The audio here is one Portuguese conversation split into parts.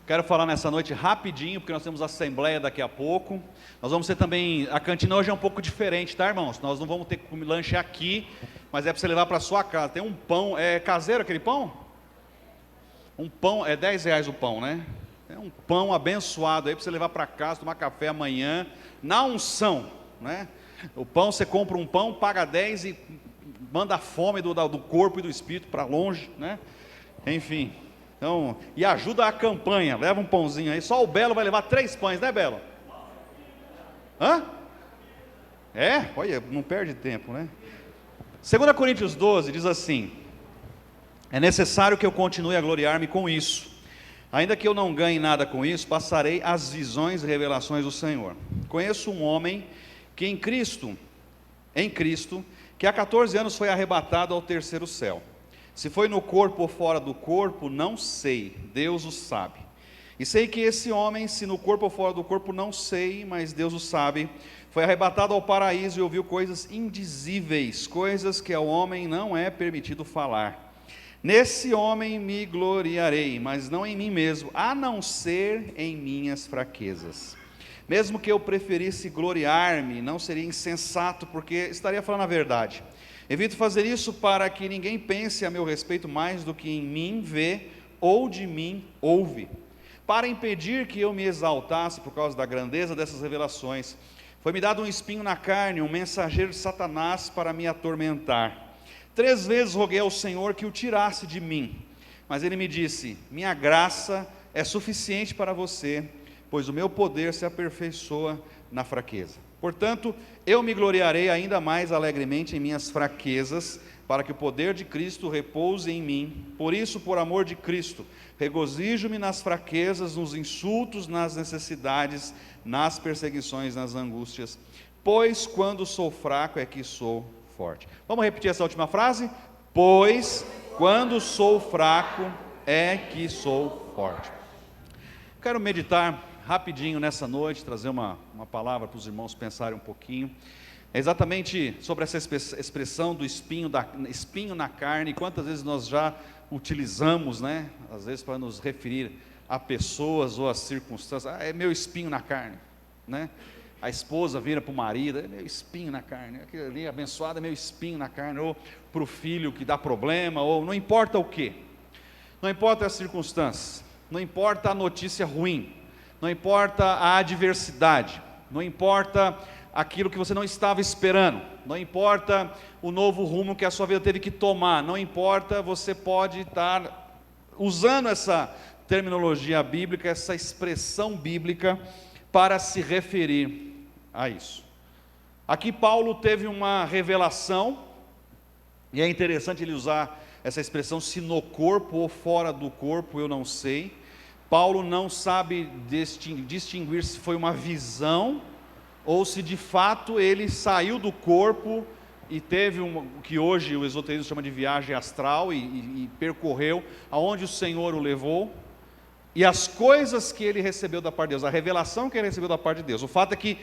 Quero falar nessa noite rapidinho, porque nós temos assembleia daqui a pouco. Nós vamos ter também, a cantina hoje é um pouco diferente, tá, irmãos? Nós não vamos ter lanche aqui, mas é para você levar para sua casa. Tem um pão, é caseiro aquele pão? Um pão, é R$10 o pão, né? É um pão abençoado aí para você levar para casa, tomar café amanhã, na unção, né? O pão, você compra um pão, paga 10 e manda a fome do corpo e do espírito para longe, né? Enfim, então, e ajuda a campanha, leva um pãozinho aí, só o Belo vai levar 3 pães, né, Belo? Hã? É? Olha, não perde tempo, né? 2 Coríntios 12 diz assim: é necessário que eu continue a gloriar-me com isso, ainda que eu não ganhe nada com isso, passarei as visões e revelações do Senhor. Conheço um homem que em Cristo, que há 14 anos foi arrebatado ao terceiro céu. Se foi no corpo ou fora do corpo, não sei, Deus o sabe. E sei que esse homem, se no corpo ou fora do corpo, não sei, mas Deus o sabe, foi arrebatado ao paraíso e ouviu coisas indizíveis, coisas que ao homem não é permitido falar. Nesse homem me gloriarei, mas não em mim mesmo, a não ser em minhas fraquezas. Mesmo que eu preferisse gloriar-me, não seria insensato, porque estaria falando a verdade. Evito fazer isso para que ninguém pense a meu respeito mais do que em mim vê ou de mim ouve. Para impedir que eu me exaltasse por causa da grandeza dessas revelações, foi-me dado um espinho na carne, um mensageiro de Satanás para me atormentar. 3 vezes roguei ao Senhor que o tirasse de mim, mas ele me disse: minha graça é suficiente para você, pois o meu poder se aperfeiçoa na fraqueza. Portanto, eu me gloriarei ainda mais alegremente em minhas fraquezas, para que o poder de Cristo repouse em mim. Por isso, por amor de Cristo, regozijo-me nas fraquezas, nos insultos, nas necessidades, nas perseguições, nas angústias, pois quando sou fraco é que sou forte. Vamos repetir essa última frase? Pois quando sou fraco é que sou forte. Quero meditar rapidinho nessa noite, trazer uma palavra para os irmãos pensarem um pouquinho. É exatamente sobre essa expressão do espinho na carne. Quantas vezes nós já utilizamos, né? Às vezes para nos referir a pessoas ou a circunstâncias. É meu espinho na carne, né? A esposa vira para o marido: é meu espinho na carne. Aquele ali abençoado é meu espinho na carne. Ou para o filho que dá problema, ou não importa o que. Não importa as circunstâncias, não importa a notícia ruim, não importa a adversidade, não importa aquilo que você não estava esperando, não importa o novo rumo que a sua vida teve que tomar, não importa, você pode estar usando essa terminologia bíblica, essa expressão bíblica para se referir a isso. Aqui Paulo teve uma revelação, e é interessante ele usar essa expressão, se no corpo ou fora do corpo, eu não sei. Paulo não sabe distinguir se foi uma visão ou se de fato ele saiu do corpo e teve o que hoje o esoterismo chama de viagem astral e percorreu aonde o Senhor o levou, e as coisas que ele recebeu da parte de Deus, a revelação que ele recebeu da parte de Deus. O fato é que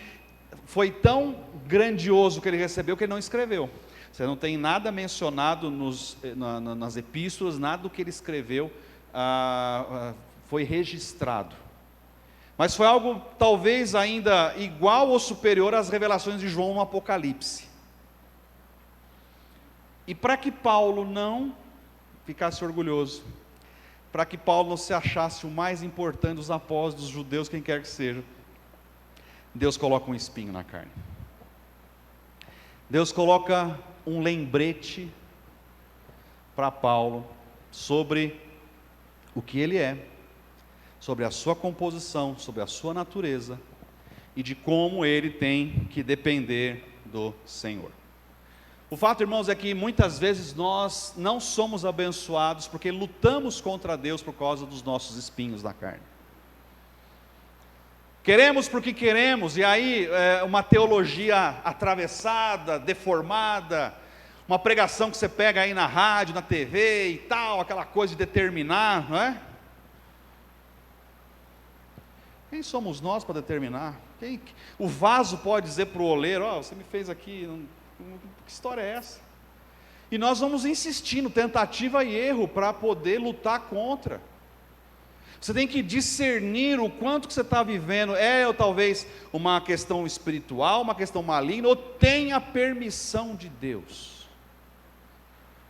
foi tão grandioso que ele recebeu que ele não escreveu. Você não tem nada mencionado nas epístolas, nada do que ele escreveu foi registrado, mas foi algo talvez ainda igual ou superior às revelações de João no Apocalipse. E para que Paulo não ficasse orgulhoso, para que Paulo não se achasse o mais importante dos apóstolos, dos judeus, quem quer que seja, Deus coloca um espinho na carne. Deus coloca um lembrete para Paulo sobre o que ele é, sobre a sua composição, sobre a sua natureza e de como ele tem que depender do Senhor. O fato, irmãos, é que muitas vezes nós não somos abençoados porque lutamos contra Deus por causa dos nossos espinhos na carne. Queremos porque queremos, e aí uma teologia atravessada, deformada, uma pregação que você pega aí na rádio, na TV e tal, aquela coisa de determinar, não é? Quem somos nós para determinar? O vaso pode dizer para o oleiro: ó, você me fez aqui, que história é essa? E nós vamos insistindo, tentativa e erro, para poder lutar contra. Você tem que discernir o quanto que você está vivendo, ou talvez uma questão espiritual, uma questão maligna, ou tem a permissão de Deus,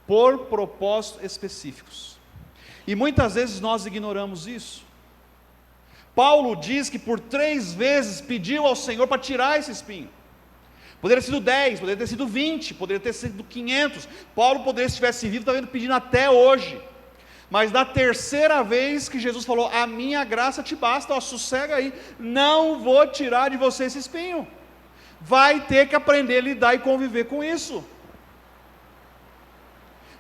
por propósitos específicos. E muitas vezes nós ignoramos isso. Paulo diz que por 3 vezes pediu ao Senhor para tirar esse espinho. Poderia ter sido 10, poderia ter sido 20, poderia ter sido 500. Paulo poderia, se estivesse vivo, estava pedindo até hoje. Mas na 3ª vez que Jesus falou, a minha graça te basta, ó, sossega aí, não vou tirar de você esse espinho. Vai ter que aprender a lidar e conviver com isso.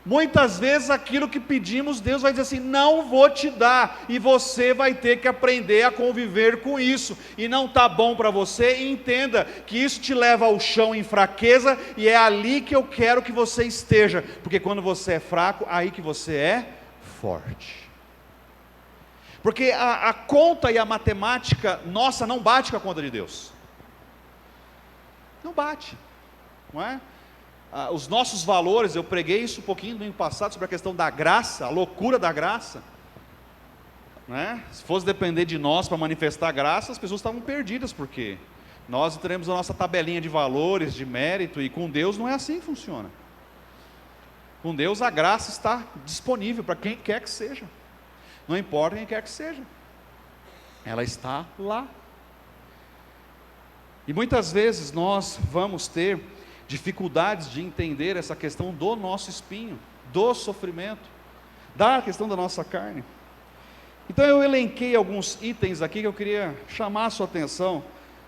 Muitas vezes aquilo que pedimos, Deus vai dizer assim, não vou te dar, e você vai ter que aprender a conviver com isso, e não está bom para você, e entenda que isso te leva ao chão em fraqueza, e é ali que eu quero que você esteja, porque quando você é fraco, aí que você é forte. Porque a conta e a matemática nossa não bate com a conta de Deus, não bate, não é? Os nossos valores, eu preguei isso um pouquinho no ano passado, sobre a questão da graça, a loucura da graça, né? Se fosse depender de nós para manifestar a graça, as pessoas estavam perdidas, porque nós teremos a nossa tabelinha de valores, de mérito, e com Deus não é assim que funciona. Com Deus a graça está disponível para quem quer que seja, não importa quem quer que seja, ela está lá. E muitas vezes nós vamos ter dificuldades de entender essa questão do nosso espinho, do sofrimento, da questão da nossa carne. Então eu elenquei alguns itens aqui que eu queria chamar a sua atenção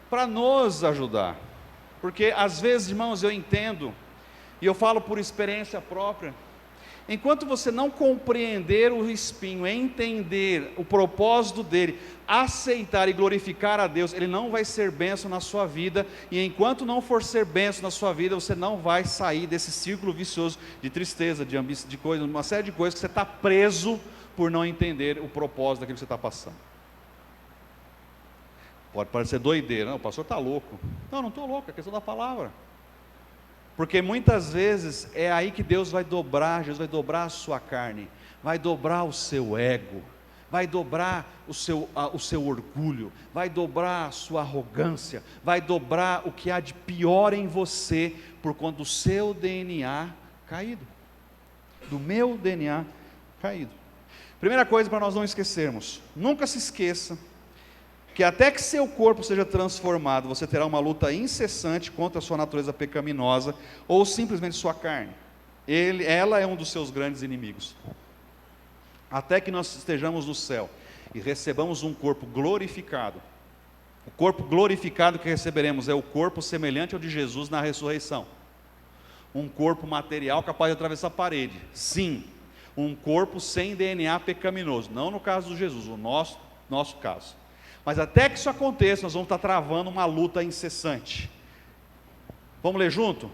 para nos ajudar, porque às vezes, irmãos, eu entendo, e eu falo por experiência própria, enquanto você não compreender o espinho, entender o propósito dele, aceitar e glorificar a Deus, ele não vai ser bênção na sua vida, e enquanto não for ser bênção na sua vida, você não vai sair desse círculo vicioso de tristeza, de ambição, de coisas, uma série de coisas que você está preso por não entender o propósito daquilo que você está passando. Pode parecer doideira, não, o pastor está louco. Não, não estou louco, é questão da palavra. Porque muitas vezes é aí que Deus vai dobrar, Jesus vai dobrar a sua carne, vai dobrar o seu ego, vai dobrar o seu orgulho, vai dobrar a sua arrogância, vai dobrar o que há de pior em você, por conta do seu DNA caído, do meu DNA caído. Primeira coisa para nós não esquecermos, nunca se esqueça, que até que seu corpo seja transformado, você terá uma luta incessante contra a sua natureza pecaminosa, ou simplesmente sua carne. Ela é um dos seus grandes inimigos. Até que nós estejamos no céu, e recebamos um corpo glorificado. O corpo glorificado que receberemos é o corpo semelhante ao de Jesus na ressurreição. Um corpo material capaz de atravessar a parede. Sim, um corpo sem DNA pecaminoso, não no caso de Jesus, o nosso caso. Mas até que isso aconteça, nós vamos estar travando uma luta incessante. Vamos ler junto?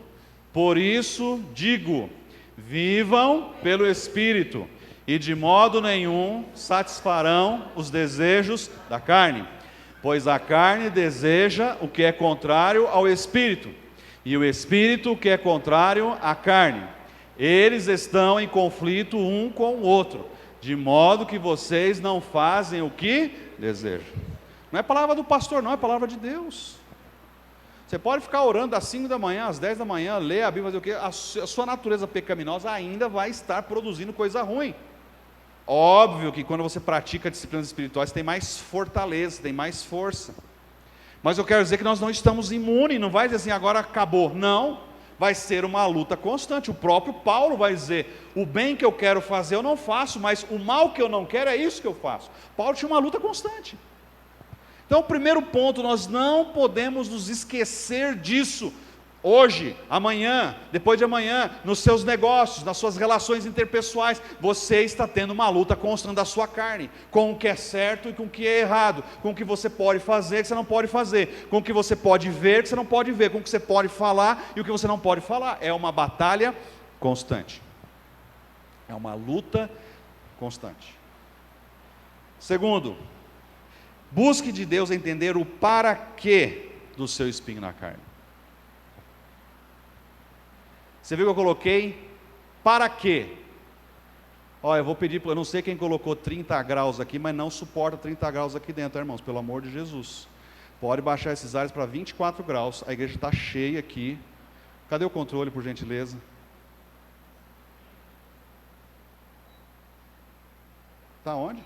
Por isso digo, vivam pelo Espírito, e de modo nenhum satisfarão os desejos da carne, pois a carne deseja o que é contrário ao Espírito, e o Espírito o que é contrário à carne. Eles estão em conflito um com o outro, de modo que vocês não fazem o que desejam. Não é palavra do pastor, não, é palavra de Deus. Você pode ficar orando às 5 da manhã, às 10 da manhã, ler a Bíblia, fazer o quê? A sua natureza pecaminosa ainda vai estar produzindo coisa ruim. Óbvio que quando você pratica disciplinas espirituais, tem mais fortaleza, tem mais força. Mas eu quero dizer que nós não estamos imunes, não vai dizer assim, agora acabou. Não, vai ser uma luta constante. O próprio Paulo vai dizer, o bem que eu quero fazer eu não faço, mas o mal que eu não quero é isso que eu faço. Paulo tinha uma luta constante. Então, o primeiro ponto, nós não podemos nos esquecer disso, hoje, amanhã, depois de amanhã, nos seus negócios, nas suas relações interpessoais, você está tendo uma luta constante da sua carne, com o que é certo e com o que é errado, com o que você pode fazer e o que você não pode fazer, com o que você pode ver e o que você não pode ver, com o que você pode falar e o que você não pode falar. É uma batalha constante, é uma luta constante. Segundo, busque de Deus entender o para quê do seu espinho na carne. Você viu que eu coloquei para quê? Ó, eu vou pedir, eu não sei quem colocou 30 graus aqui, mas não suporta 30 graus aqui dentro, irmãos, pelo amor de Jesus. Pode baixar esses ares para 24 graus, a igreja está cheia aqui. Cadê o controle, por gentileza? Está onde?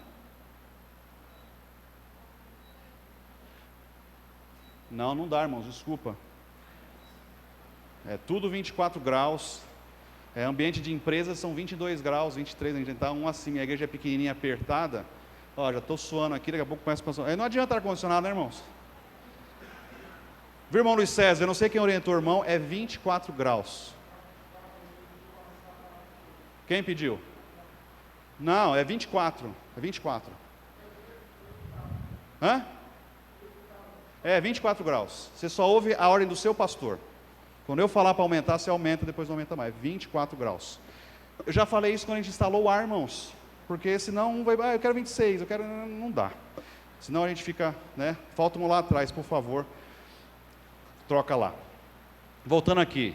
Não, não dá, irmãos, desculpa. É tudo 24 graus. Ambiente de empresa são 22 graus, 23, a gente está assim, a igreja é pequenininha, apertada. Ó, já estou suando aqui, daqui a pouco começa a passar. Não adianta ar-condicionado, né, irmãos? Viu, irmão Luiz César, eu não sei quem orientou o irmão, é 24 graus. Quem pediu? Não, é 24. É 24. Hã? É 24 graus. Você só ouve a ordem do seu pastor. Quando eu falar para aumentar, você aumenta, depois não aumenta mais. 24 graus. Eu já falei isso quando a gente instalou o ar, irmãos. Porque senão vai, eu quero 26, eu quero, não dá. Senão a gente fica, né? Falta um lá atrás, por favor. Troca lá. Voltando aqui.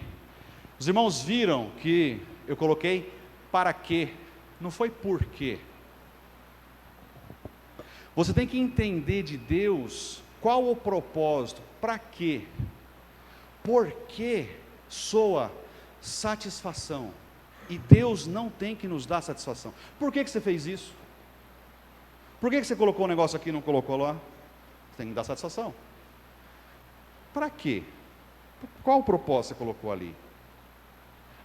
Os irmãos viram que eu coloquei para quê? Não foi por quê. Você tem que entender de Deus qual o propósito, para quê? Por que soa satisfação? E Deus não tem que nos dar satisfação. Por que você fez isso? Por que você colocou o negócio aqui e não colocou lá? Você tem que dar satisfação. Para quê? Qual o propósito que você colocou ali?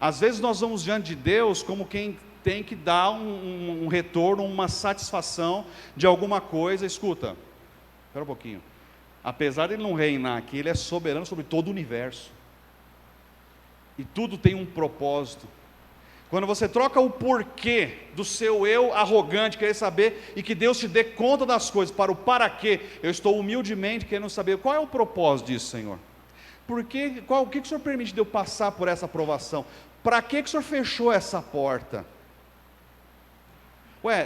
Às vezes nós vamos diante de Deus como quem tem que dar um retorno, uma satisfação de alguma coisa. Escuta, espera um pouquinho. Apesar de ele não reinar aqui, ele é soberano sobre todo o universo. E tudo tem um propósito. Quando você troca o porquê do seu eu arrogante, querer saber, e que Deus te dê conta das coisas, para o para quê, eu estou humildemente querendo saber qual é o propósito disso, Senhor. O que o Senhor permite de eu passar por essa aprovação? Para que o Senhor fechou essa porta?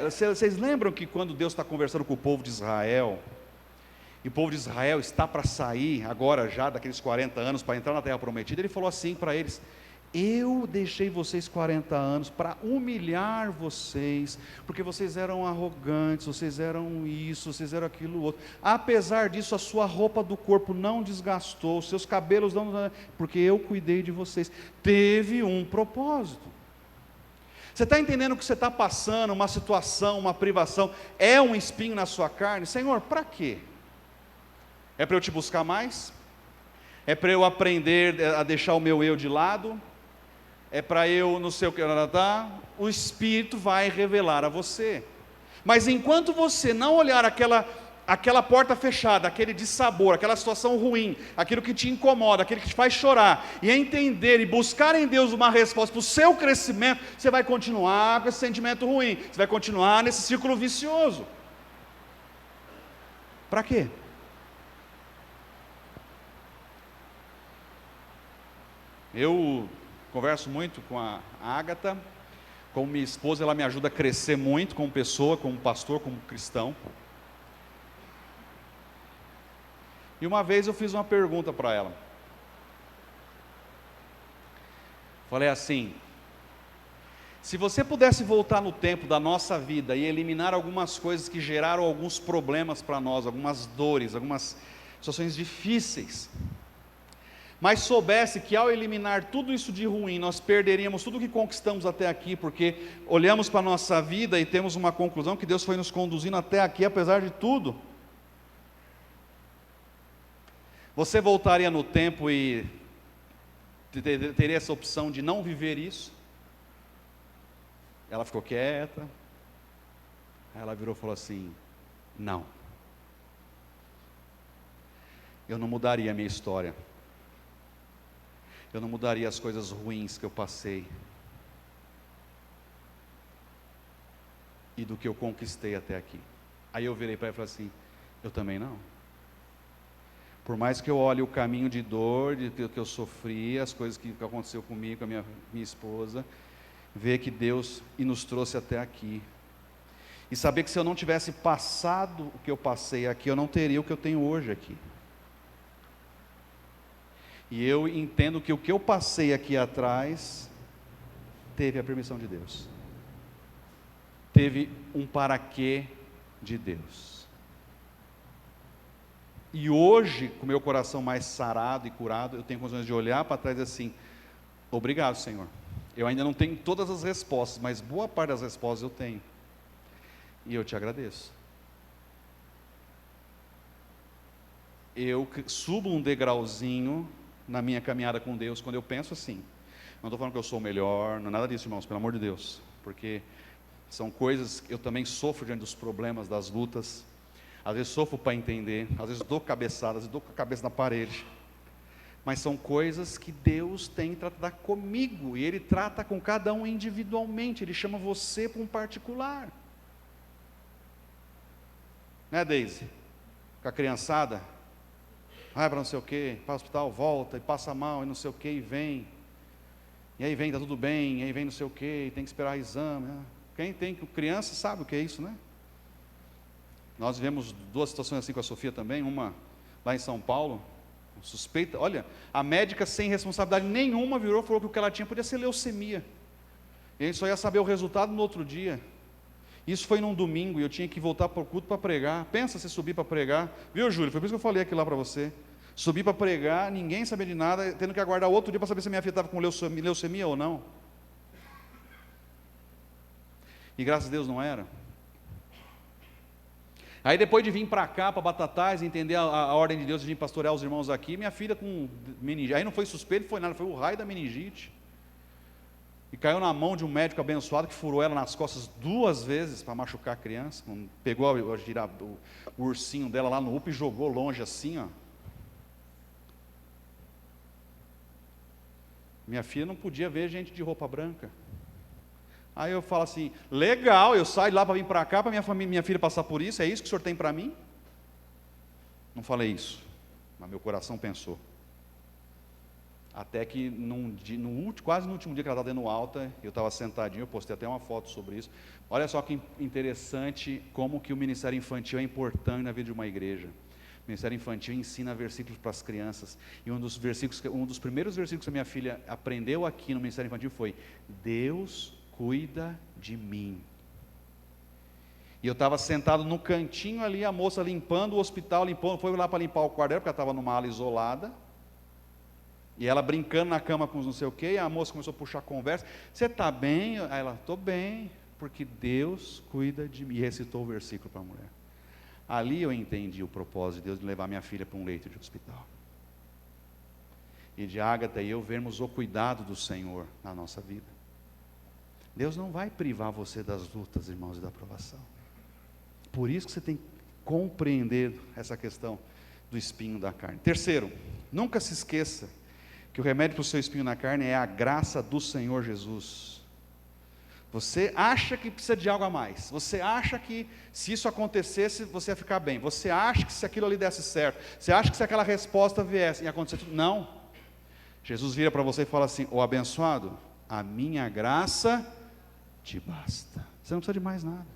Vocês lembram que quando Deus está conversando com o povo de Israel, e o povo de Israel está para sair, agora já daqueles 40 anos, para entrar na terra prometida, ele falou assim para eles: eu deixei vocês 40 anos para humilhar vocês, porque vocês eram arrogantes, vocês eram isso, vocês eram aquilo outro. Apesar disso, a sua roupa do corpo não desgastou, os seus cabelos não, porque eu cuidei de vocês. Teve um propósito. Você está entendendo que você está passando, uma situação, uma privação, é um espinho na sua carne? Senhor, para quê? É para eu te buscar mais? É para eu aprender a deixar o meu eu de lado? É para eu não sei o que, o Espírito vai revelar a você. Mas enquanto você não olhar aquela porta fechada, aquele dissabor, aquela situação ruim, aquilo que te incomoda, aquilo que te faz chorar, e entender e buscar em Deus uma resposta para o seu crescimento, você vai continuar com esse sentimento ruim, você vai continuar nesse círculo vicioso. Para quê? Eu converso muito com a Ágata, como minha esposa, ela me ajuda a crescer muito como pessoa, como pastor, como cristão. E uma vez eu fiz uma pergunta para ela. Falei assim: se você pudesse voltar no tempo da nossa vida e eliminar algumas coisas que geraram alguns problemas para nós, algumas dores, algumas situações difíceis, mas soubesse que ao eliminar tudo isso de ruim, nós perderíamos tudo que conquistamos até aqui, porque olhamos para a nossa vida e temos uma conclusão que Deus foi nos conduzindo até aqui, apesar de tudo. Você voltaria no tempo e teria essa opção de não viver isso? Ela ficou quieta, aí ela virou e falou assim: não, eu não mudaria a minha história. Eu não mudaria as coisas ruins que eu passei e do que eu conquistei até aqui. Aí eu virei para ela e falei assim: eu também não. Por mais que eu olhe o caminho de dor, de que eu sofri, as coisas que aconteceu comigo, com a minha esposa, ver que Deus nos trouxe até aqui. E saber que se eu não tivesse passado o que eu passei aqui, eu não teria o que eu tenho hoje aqui. E eu entendo que o que eu passei aqui atrás teve a permissão de Deus. teve um paraquê de Deus. E hoje, com meu coração mais sarado e curado, eu tenho condições de olhar para trás e dizer assim: obrigado, Senhor. Eu ainda não tenho todas as respostas, mas boa parte das respostas eu tenho. E eu te agradeço. Eu subo um degrauzinho na minha caminhada com Deus quando eu penso assim. Não estou falando que eu sou o melhor, não é nada disso, irmãos, pelo amor de Deus. Porque são coisas que eu também sofro diante dos problemas, das lutas. Às vezes sofro para entender, às vezes dou cabeçadas, dou com a cabeça na parede. Mas são coisas que Deus tem que tratar comigo, e Ele trata com cada um individualmente. Ele chama você para um particular. Né, Deise? Com a criançada, vai para não sei o quê, para o hospital, volta, e passa mal, e não sei o quê, e vem. E aí vem, está tudo bem, e aí vem não sei o quê, e tem que esperar exame. Quem tem criança sabe o que é isso, né? Nós vivemos 2 situações assim com a Sofia também, uma lá em São Paulo, suspeita, olha, a médica sem responsabilidade nenhuma virou e falou que o que ela tinha podia ser leucemia. E a gente só ia saber o resultado no outro dia. Isso foi num domingo e eu tinha que voltar para o culto para pregar. Pensa se subir para pregar, viu, Júlio? Foi por isso que eu falei aqui lá para você. Subir para pregar, ninguém sabia de nada, tendo que aguardar outro dia para saber se a minha filha estava com leucemia ou não. E graças a Deus não era. Aí depois de vir para cá, para Batatais, entender a ordem de Deus, de vir pastorear os irmãos aqui, minha filha com meningite, aí não foi suspeito, foi nada, foi o raio da meningite. E caiu na mão de um médico abençoado que furou ela nas costas 2 vezes para machucar a criança. Pegou o ursinho dela lá no UPA e jogou longe assim, ó. Minha filha não podia ver gente de roupa branca. Aí eu falo assim: legal, eu saio lá para vir para cá, para minha filha passar por isso, é isso que o senhor tem para mim? Não falei isso, mas meu coração pensou. Até que quase no último dia que ela estava dando alta, eu estava sentadinho, eu postei até uma foto sobre isso. Olha só que interessante como que o ministério infantil é importante na vida de uma igreja. O ministério infantil ensina versículos para as crianças, e um dos primeiros versículos que a minha filha aprendeu aqui no ministério infantil foi: Deus cuida de mim. E eu estava sentado no cantinho ali, a moça limpando o hospital, foi lá para limpar o quarto dela, porque ela estava numa ala isolada, e ela brincando na cama com os não sei o quê, e a moça começou a puxar a conversa: você está bem? Aí ela: estou bem, porque Deus cuida de mim. E recitou o versículo para a mulher. Ali eu entendi o propósito de Deus de levar minha filha para um leito de hospital. E de Ágata e eu vermos o cuidado do Senhor na nossa vida. Deus não vai privar você das lutas, irmãos, e da provação. Por isso que você tem que compreender essa questão do espinho da carne. Terceiro, nunca se esqueça que o remédio para o seu espinho na carne é a graça do Senhor Jesus. Você acha que precisa de algo a mais. Você acha que se isso acontecesse, você ia ficar bem. Você acha que se aquilo ali desse certo. Você acha que se aquela resposta viesse, ia acontecer tudo. Não. Jesus vira para você e fala assim: ô abençoado, a minha graça te basta. Você não precisa de mais nada.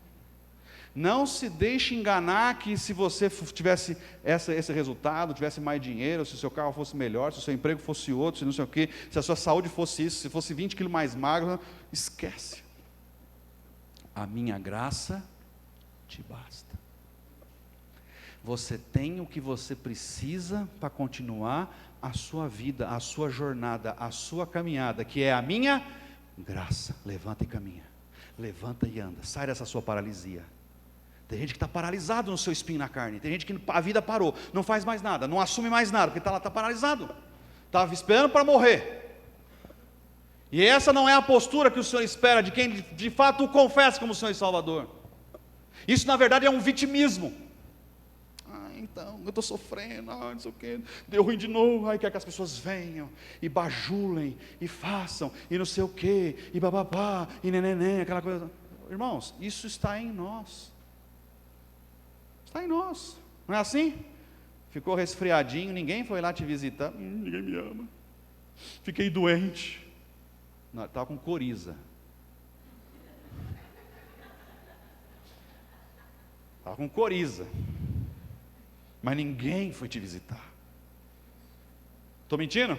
Não se deixe enganar que se você tivesse esse resultado, tivesse mais dinheiro, se o seu carro fosse melhor, se o seu emprego fosse outro, se não sei o quê, se a sua saúde fosse isso, se fosse 20 quilos mais magro, esquece. A minha graça te basta. Você tem o que você precisa para continuar a sua vida, a sua jornada, a sua caminhada, que é a minha graça. Levanta e caminha, levanta e anda, sai dessa sua paralisia. Tem gente que está paralisado no seu espinho na carne, tem gente que a vida parou, não faz mais nada, não assume mais nada, porque está paralisado, estava esperando para morrer. E essa não é a postura que o Senhor espera de quem de fato o confessa como Senhor e Salvador. Isso na verdade é um vitimismo. Então, eu estou sofrendo, não sei o que, deu ruim de novo, aí quer que as pessoas venham, e bajulem, e façam, e não sei o que, e bababá, e neném, aquela coisa. Irmãos, isso está em nós. Está em nós, não é assim? Ficou resfriadinho, ninguém foi lá te visitar, ninguém me ama, fiquei doente. Estava com coriza. Estava com coriza. Mas ninguém foi te visitar. Estou mentindo?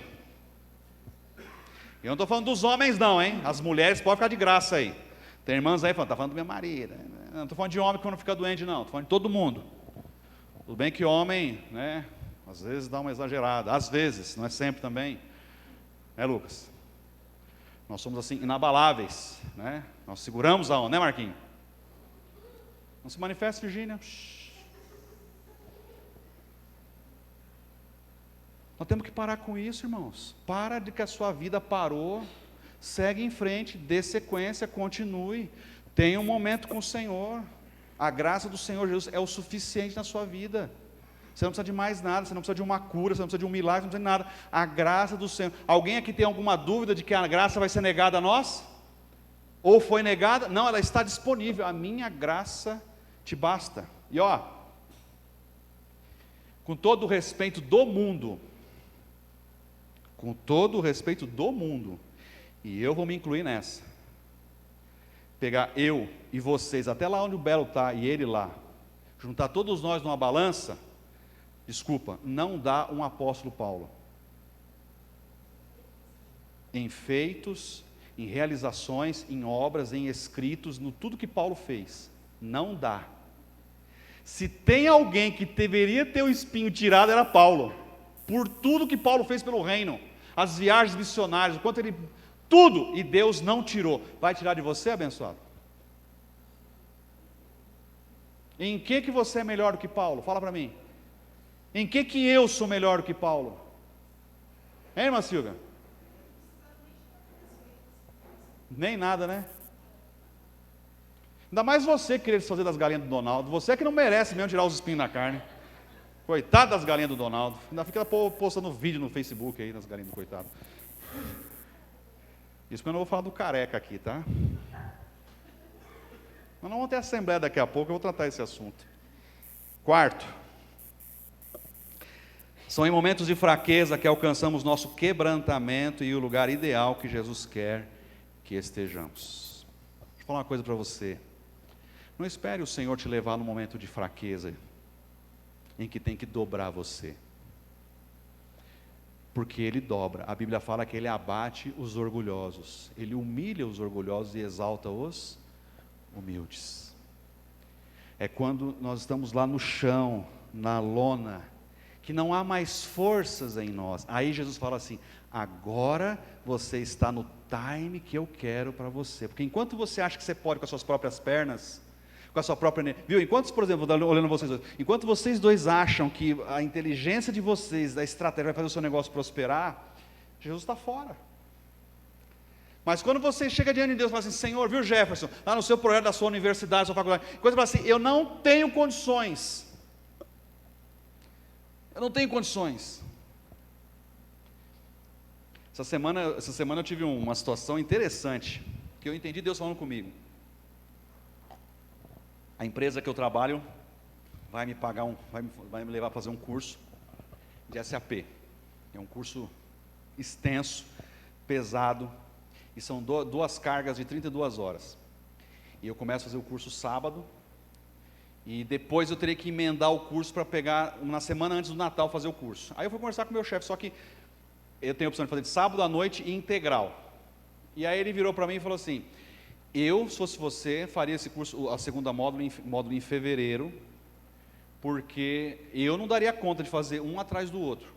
Eu não estou falando dos homens não, hein? As mulheres podem ficar de graça aí. Tem irmãs aí falando, está falando do meu marido. Não estou falando de homem que quando fica doente, não. Estou falando de todo mundo. Tudo bem que homem, né, às vezes dá uma exagerada. Às vezes, não é sempre também. Né, Lucas? Nós somos assim, inabaláveis. Né? Nós seguramos a onda, né, Marquinhos? Não se manifesta, Virgínia. Nós temos que parar com isso, irmãos. Para de que a sua vida parou. Segue em frente, dê sequência, continue. Tenha um momento com o Senhor. A graça do Senhor Jesus é o suficiente na sua vida. Você não precisa de mais nada, você não precisa de uma cura, você não precisa de um milagre, você não precisa de nada. A graça do Senhor. Alguém aqui tem alguma dúvida de que a graça vai ser negada a nós? Ou foi negada? Não, ela está disponível. A minha graça te basta. E ó, com todo o respeito do mundo, e eu vou me incluir nessa, pegar eu e vocês, até lá onde o Belo está e ele lá, juntar todos nós numa balança, desculpa, não dá um apóstolo Paulo. Em feitos, em realizações, em obras, em escritos, no tudo que Paulo fez, não dá. Se tem alguém que deveria ter o espinho tirado, era Paulo, por tudo que Paulo fez pelo reino, as viagens missionárias, o quanto ele, tudo, e Deus não tirou. Vai tirar de você, abençoado? Em que você é melhor do que Paulo? Fala para mim. Em que eu sou melhor do que Paulo? Hein, irmã Silvia? Nem nada, né? Ainda mais você querer desfazer das galinhas do Donaldo. Você que não merece mesmo tirar os espinhos da carne. Coitado das galinhas do Donaldo. Ainda fica postando vídeo no Facebook aí das galinhas do coitado. Isso que eu não vou falar do careca aqui, tá? Nós não vamos ter assembleia daqui a pouco, eu vou tratar esse assunto. Quarto, são em momentos de fraqueza que alcançamos nosso quebrantamento e o lugar ideal que Jesus quer que estejamos. Deixa eu falar uma coisa para você. Não espere o Senhor te levar no momento de fraqueza, em que tem que dobrar você. Porque Ele dobra. A Bíblia fala que Ele abate os orgulhosos. Ele humilha os orgulhosos e exalta os humildes. É quando nós estamos lá no chão, na lona, que não há mais forças em nós. Aí Jesus fala assim, agora você está no time que eu quero para você. Porque enquanto você acha que você pode com as suas próprias pernas, com a sua própria, viu? Enquanto, por exemplo, olhando vocês dois, enquanto vocês dois acham que a inteligência de vocês, a estratégia vai fazer o seu negócio prosperar, Jesus está fora. Mas quando você chega diante de Deus e fala assim, Senhor, viu, Jefferson, lá no seu projeto da sua universidade, da sua faculdade, quando você fala assim, eu não tenho condições. Eu não tenho condições. Essa semana eu tive uma situação interessante, que eu entendi Deus falando comigo. A empresa que eu trabalho vai me pagar vai me levar a fazer um curso de SAP. É um curso extenso, pesado, e são duas cargas de 32 horas. E eu começo a fazer o curso sábado, e depois eu terei que emendar o curso para pegar, na semana antes do Natal, fazer o curso. Aí eu fui conversar com o meu chefe, só que eu tenho a opção de fazer de sábado à noite e integral. E aí ele virou para mim e falou assim, eu, se fosse você, faria esse curso, a segunda módulo em fevereiro, porque eu não daria conta de fazer um atrás do outro.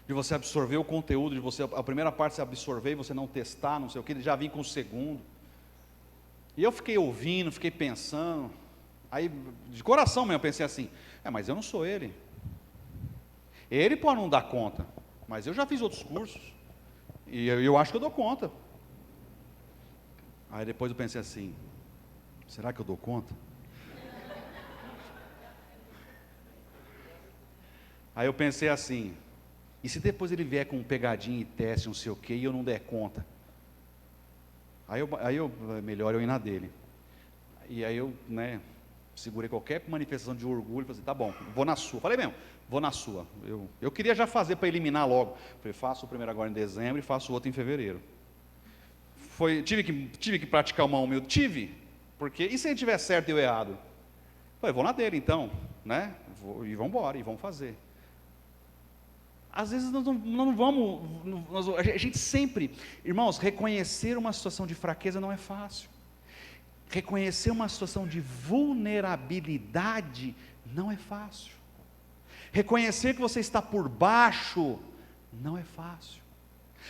De você absorver o conteúdo, de você, a primeira parte você absorver e você não testar, não sei o que, ele já vim com o segundo. E eu fiquei ouvindo, fiquei pensando, aí de coração mesmo, eu pensei assim, mas eu não sou ele. Ele pode não dar conta, mas eu já fiz outros cursos, e eu acho que eu dou conta. Aí depois eu pensei assim, será que eu dou conta? Aí eu pensei assim, e se depois ele vier com pegadinha e teste, não sei o que, e eu não der conta? Aí eu melhor eu ir na dele. E aí eu, segurei qualquer manifestação de orgulho, falei assim, tá bom, vou na sua. Falei mesmo, vou na sua. Eu queria já fazer para eliminar logo. Falei, faço o primeiro agora em dezembro e faço o outro em fevereiro. Tive que praticar uma humildade, porque, e se ele tiver certo e eu errado? Falei, vou na dele então, e vamos embora, e vamos fazer. Às vezes nós não vamos, a gente sempre, irmãos, reconhecer uma situação de fraqueza não é fácil. Reconhecer uma situação de vulnerabilidade não é fácil. Reconhecer que você está por baixo não é fácil.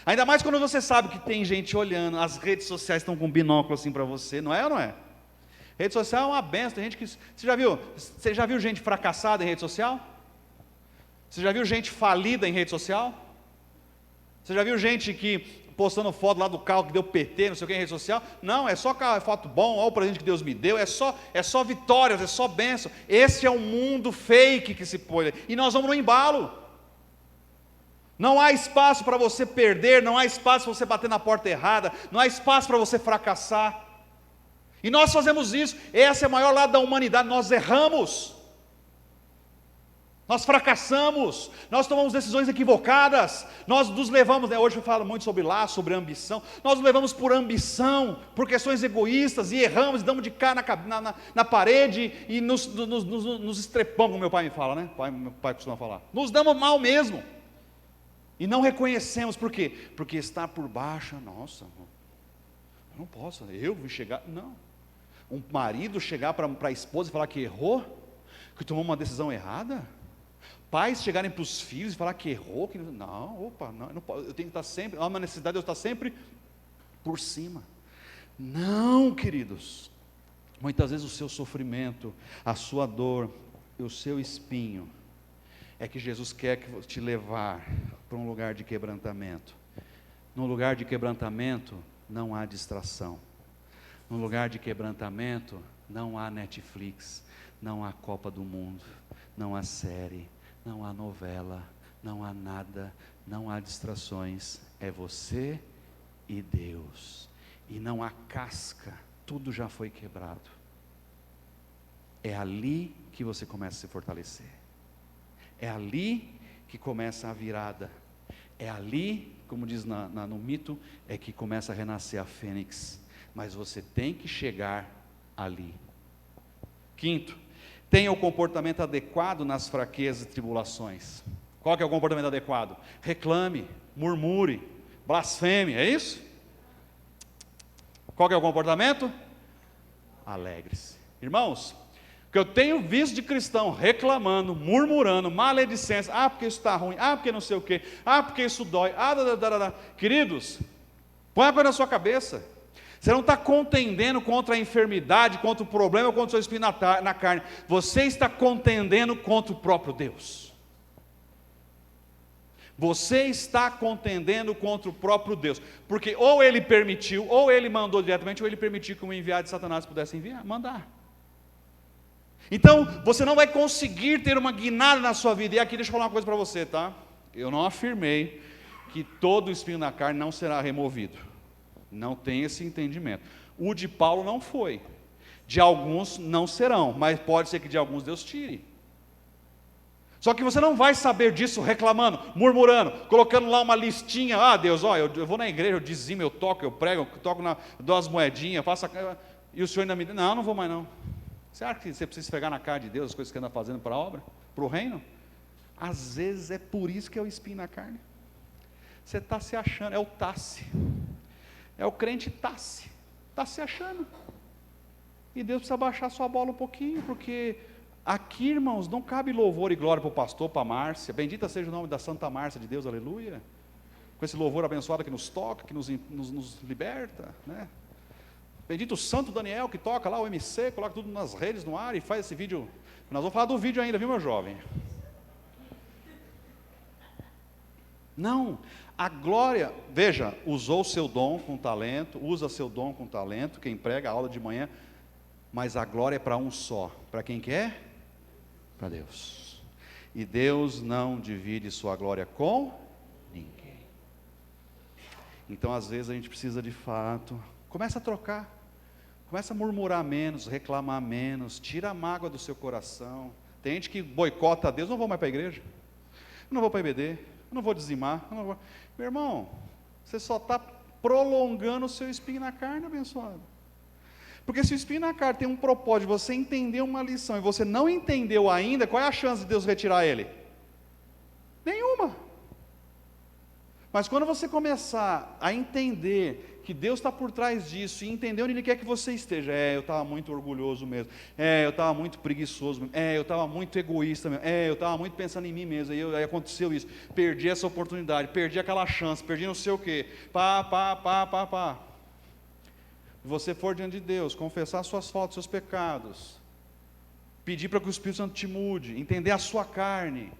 Ainda mais quando você sabe que tem gente olhando, as redes sociais estão com um binóculo assim para você, não é ou não é? Rede social é uma benção, tem gente que... Você já viu gente fracassada em rede social? Você já viu gente falida em rede social? Você já viu gente que postando foto lá do carro que deu PT, não sei o que, em rede social? Não, é só foto bom, olha o presente que Deus me deu, é só vitórias, é só bênção. Esse é o mundo fake que se põe, e nós vamos no embalo. Não há espaço para você perder, não há espaço para você bater na porta errada, não há espaço para você fracassar. E nós fazemos isso, esse é o maior lado da humanidade, nós erramos. Nós fracassamos, nós tomamos decisões equivocadas, nós nos levamos, hoje eu falo muito sobre ambição, nós nos levamos por ambição, por questões egoístas, e erramos, e damos de cara na parede, e nos estrepamos, como meu pai me fala, né? Meu pai costuma falar, nos damos mal mesmo, e não reconhecemos, por quê? Porque está por baixo, nossa, eu não posso, eu vou chegar, não, um marido chegar para a esposa e falar que errou, que tomou uma decisão errada, pais chegarem para os filhos e falar que errou, que não, eu tenho que estar sempre, há uma necessidade de eu estar sempre por cima. Não, queridos, muitas vezes o seu sofrimento, a sua dor, o seu espinho, é que Jesus quer te levar para um lugar de quebrantamento. Num lugar de quebrantamento não há distração, num lugar de quebrantamento não há Netflix, não há Copa do Mundo, não há série, não há novela, não há nada, não há distrações, é você e Deus, e não há casca, tudo já foi quebrado. É ali que você começa a se fortalecer, é ali que começa a virada, é ali, como diz no mito, é que começa a renascer a fênix, mas você tem que chegar ali. Quinto, tenha o comportamento adequado nas fraquezas e tribulações. Qual que é o comportamento adequado? Reclame, murmure, blasfeme, é isso? Qual que é o comportamento? Alegre-se. Irmãos, o que eu tenho visto de cristão reclamando, murmurando, maledicência, porque isso está ruim, porque não sei o quê, porque isso dói, queridos, põe a coisa na sua cabeça. Você não está contendendo contra a enfermidade, contra o problema, contra o seu espinho na carne. Você está contendendo contra o próprio Deus. Você está contendendo contra o próprio Deus. Porque ou Ele permitiu, ou Ele mandou diretamente, ou Ele permitiu que o enviado de Satanás pudesse mandar. Então, você não vai conseguir ter uma guinada na sua vida. E aqui deixa eu falar uma coisa para você, tá? Eu não afirmei que todo o espinho na carne não será removido. Não tem esse entendimento. O de Paulo não foi. De alguns não serão, mas pode ser que de alguns Deus tire. Só que você não vai saber disso reclamando, murmurando, colocando lá uma listinha. Deus, eu vou na igreja, eu dizimo, eu toco, eu prego, eu toco, dou as moedinhas, e o Senhor ainda me diz, não vou mais não. Você acha que você precisa esfregar na cara de Deus as coisas que anda fazendo para a obra, para o reino? Às vezes é por isso que é o espinho na carne. Você está se achando, é o tasse. É o crente está se achando. E Deus precisa baixar sua bola um pouquinho, porque aqui, irmãos, não cabe louvor e glória para o pastor, para a Márcia. Bendita seja o nome da Santa Márcia de Deus, aleluia. Com esse louvor abençoado que nos toca, que nos liberta, né? Bendito o Santo Daniel, que toca lá o MC, coloca tudo nas redes, no ar, e faz esse vídeo. Nós vamos falar do vídeo ainda, viu, meu jovem? Não, a glória, veja, usou seu dom com talento, usa seu dom com talento, quem prega a aula de manhã, mas a glória é para um só, para quem quer? Para Deus. E Deus não divide sua glória com ninguém. Então às vezes a gente precisa de fato, começa a trocar, começa a murmurar menos, reclamar menos, tira a mágoa do seu coração. Tem gente que boicota a Deus, não vou mais para a igreja, não vou para a IBD, eu não vou dizimar, Meu irmão, você só está prolongando o seu espinho na carne, abençoado. Porque se o espinho na carne tem um propósito de você entender uma lição, e você não entendeu ainda, qual é a chance de Deus retirar ele? Nenhuma. Mas quando você começar a entender que Deus está por trás disso, e entender onde Ele quer que você esteja, eu estava muito orgulhoso mesmo, eu estava muito preguiçoso mesmo, eu estava muito egoísta mesmo, eu estava muito pensando em mim mesmo, aí aconteceu isso, perdi essa oportunidade, perdi aquela chance, perdi não sei o quê, você for diante de Deus, confessar suas faltas, seus pecados, pedir para que o Espírito Santo te mude, entender a sua carne,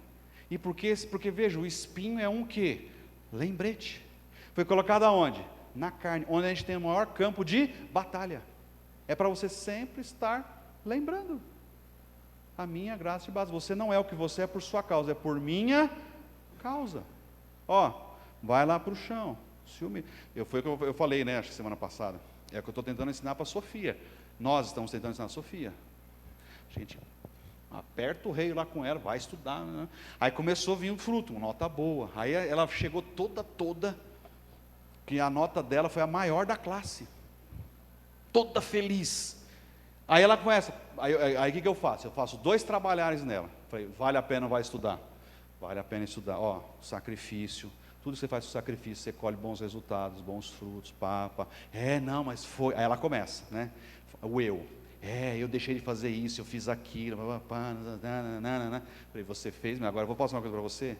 e porque veja, o espinho é um quê? Lembrete. Foi colocado aonde? Na carne, onde a gente tem o maior campo de batalha. É para você sempre estar lembrando. A minha graça e base. Você não é o que você é por sua causa, é por minha causa. Vai lá para o chão. Foi o que eu falei, né, acho que semana passada. É o que eu estou tentando ensinar para a Sofia. Nós estamos tentando ensinar a Sofia. Gente, aperta o rei lá com ela, vai estudar, né? Aí começou a vir um fruto, uma nota boa. Aí ela chegou toda, que a nota dela foi a maior da classe, toda feliz. Aí ela começa, aí o que eu faço? Eu faço 2 trabalhares nela. Falei, vale a pena, vai estudar? Vale a pena estudar, sacrifício, tudo que você faz com sacrifício, você colhe bons resultados, bons frutos, não, mas foi, aí ela começa, né, eu deixei de fazer isso, eu fiz aquilo, falei, você fez, mas agora eu vou passar uma coisa para você,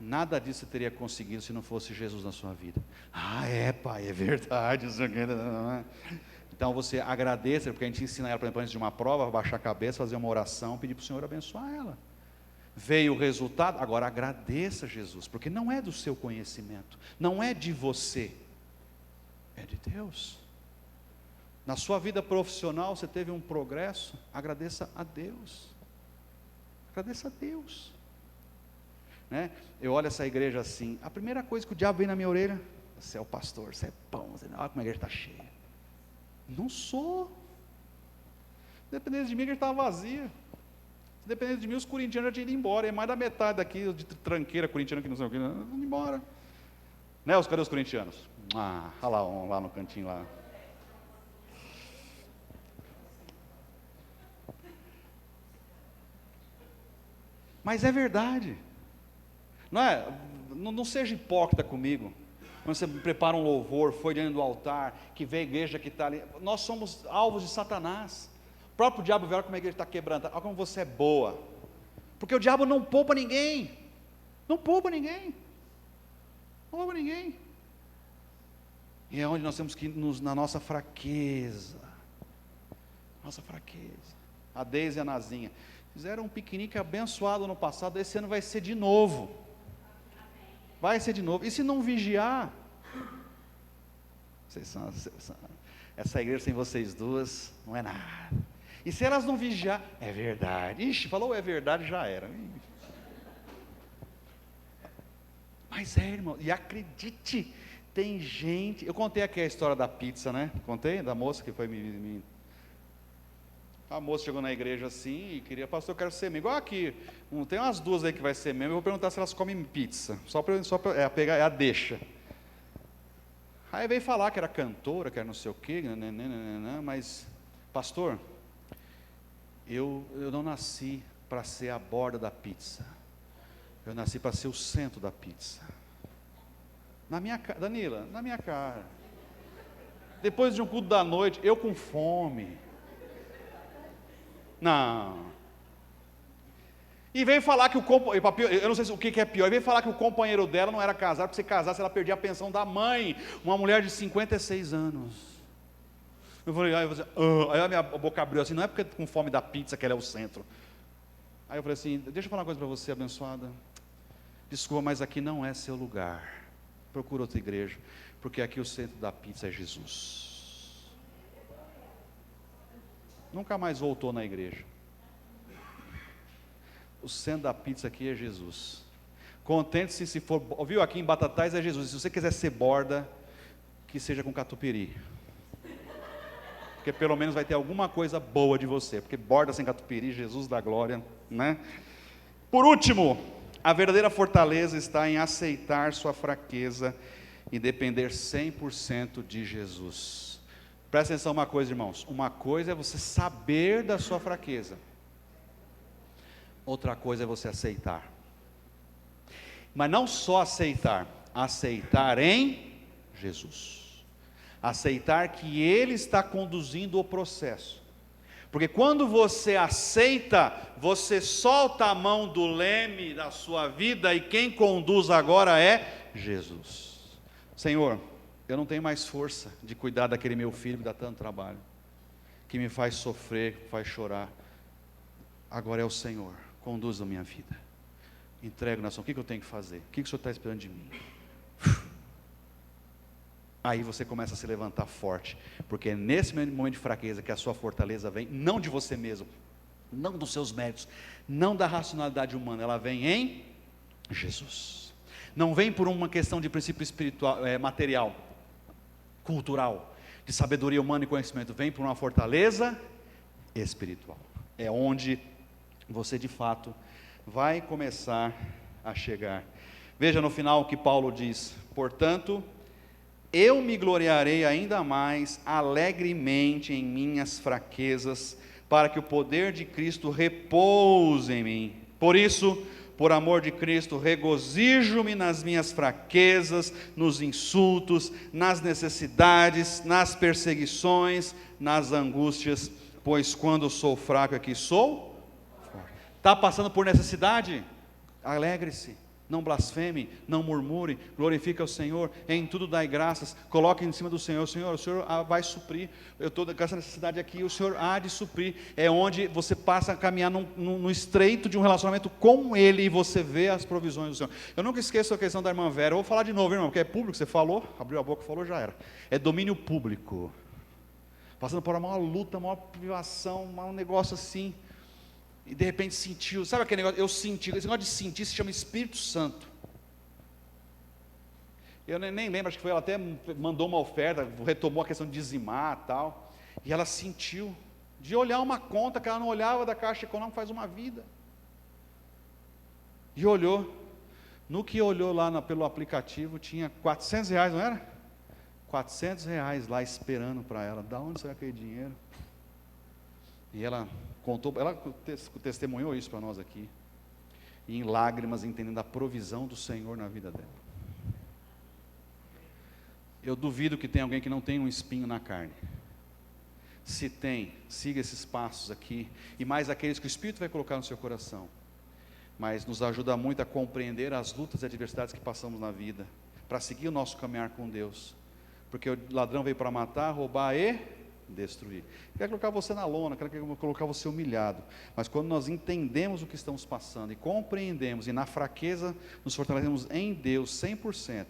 nada disso você teria conseguido se não fosse Jesus na sua vida. Pai, é verdade, então você agradeça, porque a gente ensina ela, por exemplo, antes de uma prova, baixar a cabeça, fazer uma oração, pedir para o Senhor abençoar ela. Veio o resultado, agora agradeça Jesus, porque não é do seu conhecimento, não é de você, é de Deus. Na sua vida profissional você teve um progresso, agradeça a Deus. Agradeça a Deus. Né? Eu olho essa igreja assim, a primeira coisa que o diabo vem na minha orelha, você é o pastor, você é pão, olha como a igreja está cheia. Não sou. Se dependesse de mim, a igreja estava vazia. Se dependesse de mim, os corintianos já tinham ido embora, é mais da metade daqui, de tranqueira corintiana que não sei o que, vão embora. Né? Cadê os corintianos? Olha lá, lá no cantinho lá. Mas é verdade, não seja hipócrita comigo, quando você prepara um louvor, foi diante do altar, que vê a igreja que está ali, nós somos alvos de Satanás, o próprio diabo vê como a igreja está quebrando, olha como você é boa, porque o diabo não poupa ninguém, e é onde nós temos que ir na nossa fraqueza, a Deise e a Nazinha, fizeram um piquenique abençoado no passado, esse ano vai ser de novo, e se não vigiar, essa igreja sem vocês duas, não é nada, e se elas não vigiar, é verdade, falou é verdade, já era, mas irmão, e acredite, tem gente, eu contei aqui a história da pizza, né, contei, da moça que foi a moça chegou na igreja assim e queria, pastor, eu quero ser membro. Igual aqui, tem umas 2 aí que vai ser membro, eu vou perguntar se elas comem pizza, só para pegar, é a deixa. Aí veio falar que era cantora, que era não sei o quê, mas, pastor, eu não nasci para ser a borda da pizza, eu nasci para ser o centro da pizza. Danila, na minha cara. Depois de um culto da noite, eu com fome. Não. E veio falar que eu não sei o que é pior, veio falar que o companheiro dela não era casado, porque se casasse ela perdia a pensão da mãe, uma mulher de 56 anos. Eu falei, aí a minha boca abriu assim, não é porque com fome da pizza que ela é o centro. Aí eu falei assim, deixa eu falar uma coisa para você, abençoada, desculpa, mas aqui não é seu lugar, procura outra igreja, porque aqui o centro da pizza é Jesus. Nunca mais voltou na igreja. O centro da pizza aqui é Jesus. Contente-se se for, ouviu, aqui em Batatais é Jesus. Se você quiser ser borda, que seja com catupiry, porque pelo menos vai ter alguma coisa boa de você, porque borda sem catupiry, Jesus da glória, né? Por último, a verdadeira fortaleza está em aceitar sua fraqueza e depender 100% de Jesus. Presta atenção uma coisa, irmãos, uma coisa é você saber da sua fraqueza, outra coisa é você aceitar, mas não só aceitar, Aceitar em Jesus. Aceitar que Ele está conduzindo o processo. Porque quando você aceita, você solta a mão do leme da sua vida e quem conduz agora é Jesus. Senhor, eu não tenho mais força de cuidar daquele meu filho que dá tanto trabalho, que me faz sofrer, que faz chorar. Agora é o Senhor, conduz a minha vida. Entrego na sua mão, o que eu tenho que fazer? O que o Senhor está esperando de mim? Aí você começa a se levantar forte, porque é nesse momento de fraqueza que a sua fortaleza vem, não de você mesmo, não dos seus méritos, não da racionalidade humana, ela vem em Jesus. Não vem por uma questão de princípio espiritual, material, cultural, de sabedoria humana e conhecimento, vem por uma fortaleza espiritual. É onde você de fato vai começar a chegar. Veja no final o que Paulo diz: portanto, eu me gloriarei ainda mais alegremente em minhas fraquezas, para que o poder de Cristo repouse em mim. Por isso, por amor de Cristo, regozijo-me nas minhas fraquezas, nos insultos, nas necessidades, nas perseguições, nas angústias, pois quando sou fraco é que sou forte. Está passando por necessidade? Alegre-se. Não blasfeme, não murmure, glorifique ao Senhor, em tudo dai graças, coloque em cima do Senhor, o Senhor vai suprir, eu estou com essa necessidade aqui, o Senhor há de suprir, é onde você passa a caminhar no estreito de um relacionamento com Ele, e você vê as provisões do Senhor. Eu nunca esqueço a questão da irmã Vera, eu vou falar de novo, irmão, porque é público, você falou, abriu a boca, falou, já era, é domínio público, passando por uma maior luta, uma maior privação, um negócio assim, e de repente sentiu, sabe aquele negócio, eu senti, esse negócio de sentir se chama Espírito Santo. Eu nem lembro, acho que foi, ela até mandou uma oferta, retomou a questão de dizimar e tal, e ela sentiu, de olhar uma conta que ela não olhava da Caixa Econômica faz uma vida, e olhou, no que olhou lá pelo aplicativo, tinha R$400, não era? R$400 lá esperando para ela, da onde será aquele dinheiro? E ela contou, ela testemunhou isso para nós aqui, e em lágrimas, entendendo a provisão do Senhor na vida dela. Eu duvido que tenha alguém que não tenha um espinho na carne. Se tem, siga esses passos aqui, e mais aqueles que o Espírito vai colocar no seu coração, mas nos ajuda muito a compreender as lutas e adversidades que passamos na vida, para seguir o nosso caminhar com Deus, porque o ladrão veio para matar, roubar e destruir. Quer colocar você na lona, quer colocar você humilhado, mas quando nós entendemos o que estamos passando e compreendemos, e na fraqueza nos fortalecemos em Deus 100%,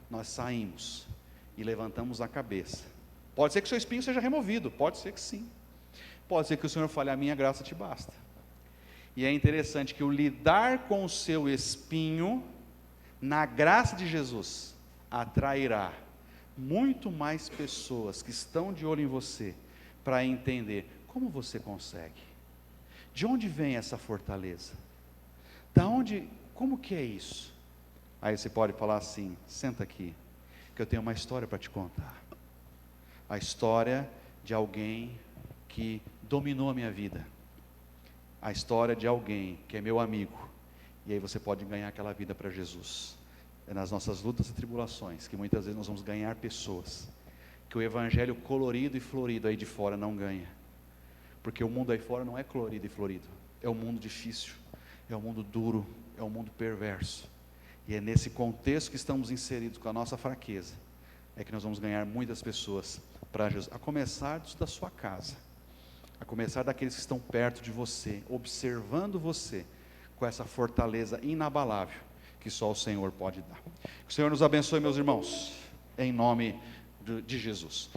nós saímos e levantamos a cabeça. Pode ser que o seu espinho seja removido, pode ser que sim, pode ser que o Senhor fale, a minha graça te basta. E é interessante que o lidar com o seu espinho na graça de Jesus atrairá muito mais pessoas que estão de olho em você, para entender como você consegue, de onde vem essa fortaleza, como que é isso? Aí você pode falar assim, senta aqui, que eu tenho uma história para te contar, a história de alguém que dominou a minha vida, a história de alguém que é meu amigo, e aí você pode ganhar aquela vida para Jesus. É nas nossas lutas e tribulações que muitas vezes nós vamos ganhar pessoas que o evangelho colorido e florido aí de fora não ganha, porque o mundo aí fora não é colorido e florido, é um mundo difícil, é um mundo duro, é um mundo perverso, e é nesse contexto que estamos inseridos com a nossa fraqueza, é que nós vamos ganhar muitas pessoas para Jesus, a começar da sua casa, a começar daqueles que estão perto de você, observando você com essa fortaleza inabalável que só o Senhor pode dar. Que o Senhor nos abençoe, meus irmãos, em nome de Jesus.